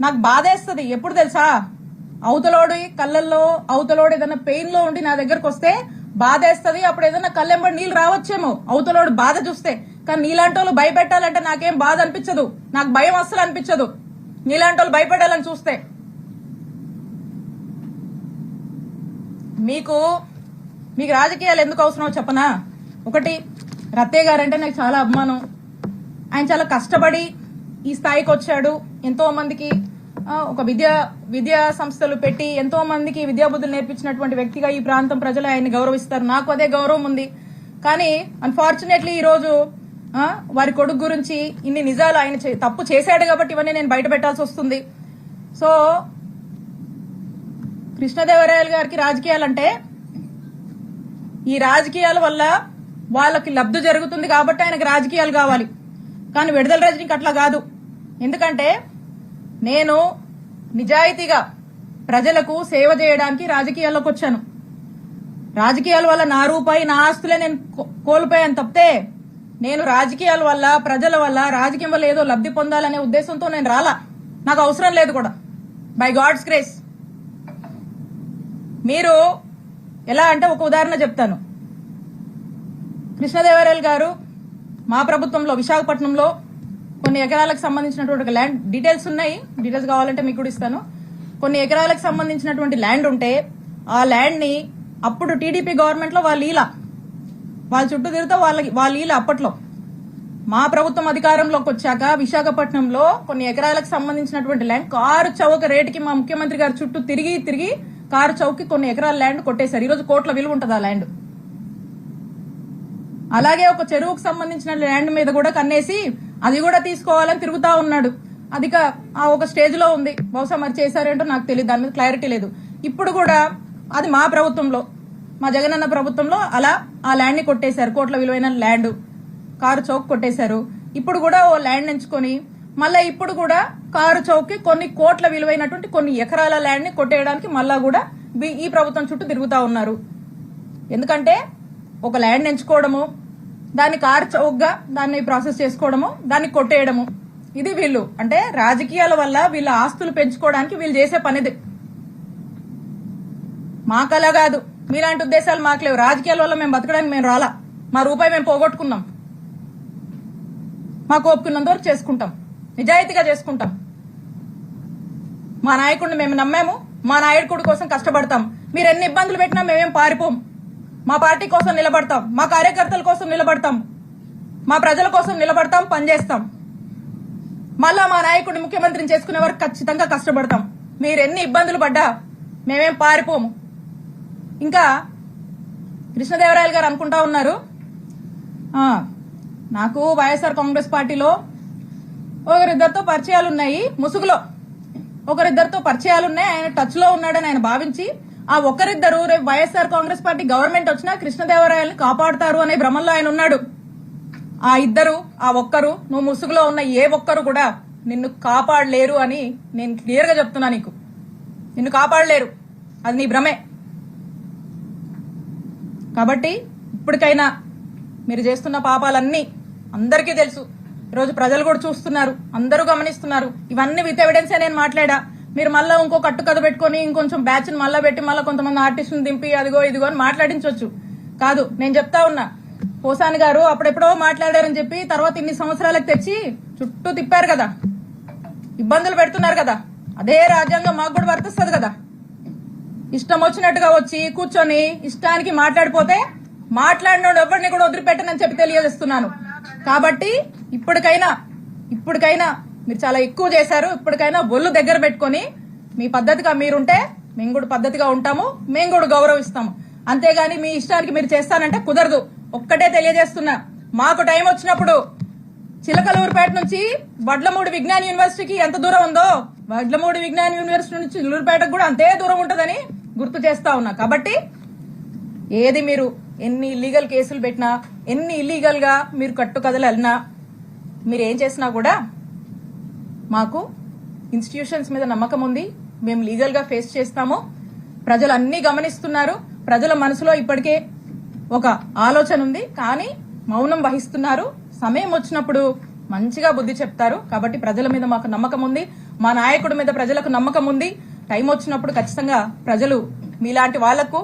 నాకు బాధేస్తుంది ఎప్పుడు తెలుసా, అవతలోడి కళ్ళల్లో అవతలోడు ఏదైనా పెయిన్ లో ఉండి నా దగ్గరకు వస్తే బాధేస్తుంది. అప్పుడు ఏదైనా కళ్ళెంబడి నీళ్ళు రావచ్చేమో అవతలోడు బాధ చూస్తే. కానీ నీలాంటి వాళ్ళు భయపెట్టాలంటే నాకేం బాధ అనిపించదు, నాకు భయం అస్సలు అనిపించదు నీలాంటి వాళ్ళు భయపెట్టాలని చూస్తే. మీకు రాజకీయాలు ఎందుకు అవసరమో చెప్పనా. ఒకటి, రత్తయ్య గారంటే నాకు చాలా అభిమానం. ఆయన చాలా కష్టపడి ఈ స్థాయికి వచ్చాడు. ఎంతో మందికి ఒక విద్యా సంస్థలు పెట్టి ఎంతో మందికి విద్యాబుద్ధులు నేర్పించినటువంటి వ్యక్తిగా ఈ ప్రాంతం ప్రజలు ఆయన్ని గౌరవిస్తారు. నాకు అదే గౌరవం ఉంది. కానీ అన్ఫార్చునేట్లీ ఈ రోజు వారి కొడుకు గురించి ఇన్ని నిజాలు ఆయన తప్పు చేశాడు కాబట్టి ఇవన్నీ నేను బయట పెట్టాల్సి వస్తుంది. సో కృష్ణదేవరాయలు గారికి రాజకీయాలంటే ఈ రాజకీయాల వల్ల వాళ్ళకి లబ్ధి జరుగుతుంది కాబట్టి ఆయనకు రాజకీయాలు కావాలి. కానీ విడుదల రజనీకి అట్లా కాదు. ఎందుకంటే నేను నిజాయితీగా ప్రజలకు సేవ చేయడానికి రాజకీయాల్లోకి వచ్చాను. రాజకీయాల వల్ల నా రూపాయి నా ఆస్తులే నేను కోల్పోయాను తప్పితే నేను రాజకీయాల వల్ల ప్రజల వల్ల రాజకీయం వల్ల ఏదో లబ్ధి పొందాలనే ఉద్దేశంతో నేను రాలా. నాకు అవసరం లేదు కూడా, బై గాడ్స్ గ్రేస్. మీరు ఎలా అంటే ఒక ఉదాహరణ చెప్తాను. కృష్ణదేవరాయలు గారు మా ప్రభుత్వంలో విశాఖపట్నంలో కొన్ని ఎకరాలకు సంబంధించినటువంటి ల్యాండ్ డీటెయిల్స్ ఉన్నాయి, డీటెయిల్స్ కావాలంటే మీకు కూడా ఇస్తాను. కొన్ని ఎకరాలకు సంబంధించినటువంటి ల్యాండ్ ఉంటే ఆ ల్యాండ్ ని అప్పుడు టీడీపీ గవర్నమెంట్ లో వాళ్ళ చుట్టూ తిరుగుతా వాళ్ళ ఈల అప్పట్లో. మా ప్రభుత్వం అధికారంలోకి వచ్చాక విశాఖపట్నంలో కొన్ని ఎకరాలకు సంబంధించినటువంటి ల్యాండ్ కారు చౌక రేటుకి మా ముఖ్యమంత్రి గారు చుట్టూ తిరిగి కారు చౌకి కొన్ని ఎకరాల ల్యాండ్ కొట్టేశారు. ఈరోజు కోట్ల విలువ ఉంటుంది ఆ ల్యాండ్. అలాగే ఒక చెరువుకు సంబంధించిన ల్యాండ్ మీద కూడా కన్నేసి అది కూడా తీసుకోవాలని తిరుగుతా ఉన్నాడు. అది ఒక స్టేజ్ లో ఉంది. బహుశా మరి చేశారేంటో నాకు తెలియదు, దాని మీద క్లారిటీ లేదు. ఇప్పుడు కూడా అది మా ప్రభుత్వంలో, మా జగనన్న ప్రభుత్వంలో అలా ఆ ల్యాండ్ ని కొట్టేశారు. కోట్ల విలువైన ల్యాండ్ కారు చౌక్ కొట్టేశారు. ఇప్పుడు కూడా ఓ ల్యాండ్ ఎంచుకొని మళ్ళా ఇప్పుడు కూడా కారు చౌక్ కి కొన్ని కోట్ల విలువైనటువంటి కొన్ని ఎకరాల ల్యాండ్ ని కొట్టేయడానికి మళ్ళా కూడా ఈ ప్రభుత్వం చుట్టూ తిరుగుతా ఉన్నారు. ఎందుకంటే ఒక ల్యాండ్ ఎంచుకోవడము, దాన్ని కారు చౌక్ గా దాన్ని ప్రాసెస్ చేసుకోవడము, దాన్ని కొట్టేయడము, ఇది వీళ్ళు అంటే రాజకీయాల వల్ల వీళ్ళ ఆస్తులు పెంచుకోవడానికి వీళ్ళు చేసే పనిది. మాకలా కాదు, మీలాంటి ఉద్దేశాలు మాకు లేవు. రాజకీయాల వల్ల మేము బతకడానికి మేము రాలా. మా రూపాయి మేము పోగొట్టుకున్నాం. మాకు ఒప్పుకున్నంత వరకు చేసుకుంటాం, నిజాయితీగా చేసుకుంటాం. మా నాయకుడిని మేము నమ్మాము, మా నాయకుడి కోసం కష్టపడతాం. మీరు ఎన్ని ఇబ్బందులు పెట్టినా మేమేం పారిపోం. మా పార్టీ కోసం నిలబడతాం, మా కార్యకర్తల కోసం నిలబడతాం, మా ప్రజల కోసం నిలబడతాం, పనిచేస్తాం. మళ్ళా మా నాయకుడిని ముఖ్యమంత్రిని చేసుకునే వరకు ఖచ్చితంగా కష్టపడతాం. మీరు ఎన్ని ఇబ్బందులు పడ్డా మేమేం పారిపోము. ఇంకా కృష్ణదేవరాయలు గారు అనుకుంటా ఉన్నారు, నాకు వైఎస్ఆర్ కాంగ్రెస్ పార్టీలో ఒకరిద్దరితో పరిచయాలున్నాయి, ముసుగులో ఒకరిద్దరితో పరిచయాలున్నాయి, ఆయన టచ్ లో ఉన్నాడని ఆయన భావించి ఆ ఒకరిద్దరు రేపు వైఎస్ఆర్ కాంగ్రెస్ పార్టీ గవర్నమెంట్ వచ్చినా కృష్ణదేవరాయల్ని కాపాడుతారు అనే భ్రమంలో ఆయన ఉన్నాడు. ఆ ఇద్దరు, ఆ ఒక్కరు, నువ్వు ముసుగులో ఉన్న ఏ ఒక్కరు కూడా నిన్ను కాపాడలేరు అని నేను క్లియర్ గా చెప్తున్నా. నిన్ను కాపాడలేరు, అది నీ భ్రమే. కాబట్టి ఇప్పటికైనా మీరు చేస్తున్న పాపాలన్నీ అందరికీ తెలుసు. ఈరోజు ప్రజలు కూడా చూస్తున్నారు, అందరూ గమనిస్తున్నారు. ఇవన్నీ విత్ ఎవిడెన్సే నేను మాట్లాడా. మీరు మళ్ళీ ఇంకో కట్టు కథ పెట్టుకుని ఇంకొంచెం బ్యాచ్ ని మళ్ళీ పెట్టి మళ్ళీ కొంతమంది ఆర్టిస్టులను దింపి అదిగో ఇదిగో అని మాట్లాడించవచ్చు. కాదు, నేను చెప్తా ఉన్నా, పోసాని గారు అప్పుడెప్పుడో మాట్లాడారని చెప్పి తర్వాత ఇన్ని సంవత్సరాలకు తెచ్చి చుట్టూ తిప్పారు కదా, ఇబ్బందులు పెడుతున్నారు కదా. అదే రాజ్యాంగం మాకు కూడా వర్తిస్తుంది కదా. ఇష్టం వచ్చినట్టుగా వచ్చి కూర్చొని ఇష్టానికి మాట్లాడిపోతే మాట్లాడినోడు ఎవరిని కూడా వదిలిపెట్టనని చెప్పి తెలియజేస్తున్నాను. కాబట్టి ఇప్పటికైనా మీరు చాలా ఎక్కువ చేశారు. ఇప్పటికైనా ఒళ్ళు దగ్గర పెట్టుకుని మీ పద్ధతిగా మీరుంటే మేము కూడా పద్ధతిగా ఉంటాము, మేము కూడా గౌరవిస్తాము. అంతేగాని మీ ఇష్టానికి మీరు చేస్తానంటే కుదరదు. ఒక్కటే తెలియజేస్తున్నా, మాకు టైం వచ్చినప్పుడు చిలకలూరుపేట నుంచి వడ్లమూడి విజ్ఞాన యూనివర్సిటీకి ఎంత దూరం ఉందో వడ్లమూడి విజ్ఞాన యూనివర్సిటీ నుంచి చిలూరుపేటకు కూడా అంతే దూరం ఉంటుందని గుర్తు చేస్తా ఉన్నా. కాబట్టి ఏది మీరు ఎన్ని ఇల్లీగల్ కేసులు పెట్టినా, ఎన్ని ఇల్లీగల్ గా మీరు కట్టుకథలు వెళ్ళినా, మీరు ఏం చేసినా కూడా మాకు ఇన్స్టిట్యూషన్స్ మీద నమ్మకం ఉంది. మేము లీగల్ గా ఫేస్ చేస్తాము. ప్రజలు అన్ని గమనిస్తున్నారు. ప్రజల మనసులో ఇప్పటికే ఒక ఆలోచన ఉంది, కానీ మౌనం వహిస్తున్నారు. సమయం వచ్చినప్పుడు మంచిగా బుద్ధి చెప్తారు. కాబట్టి ప్రజల మీద మాకు నమ్మకం ఉంది, మా నాయకుడి మీద ప్రజలకు నమ్మకం ఉంది. టైం వచ్చినప్పుడు ఖచ్చితంగా ప్రజలు మీలాంటి వాళ్లకు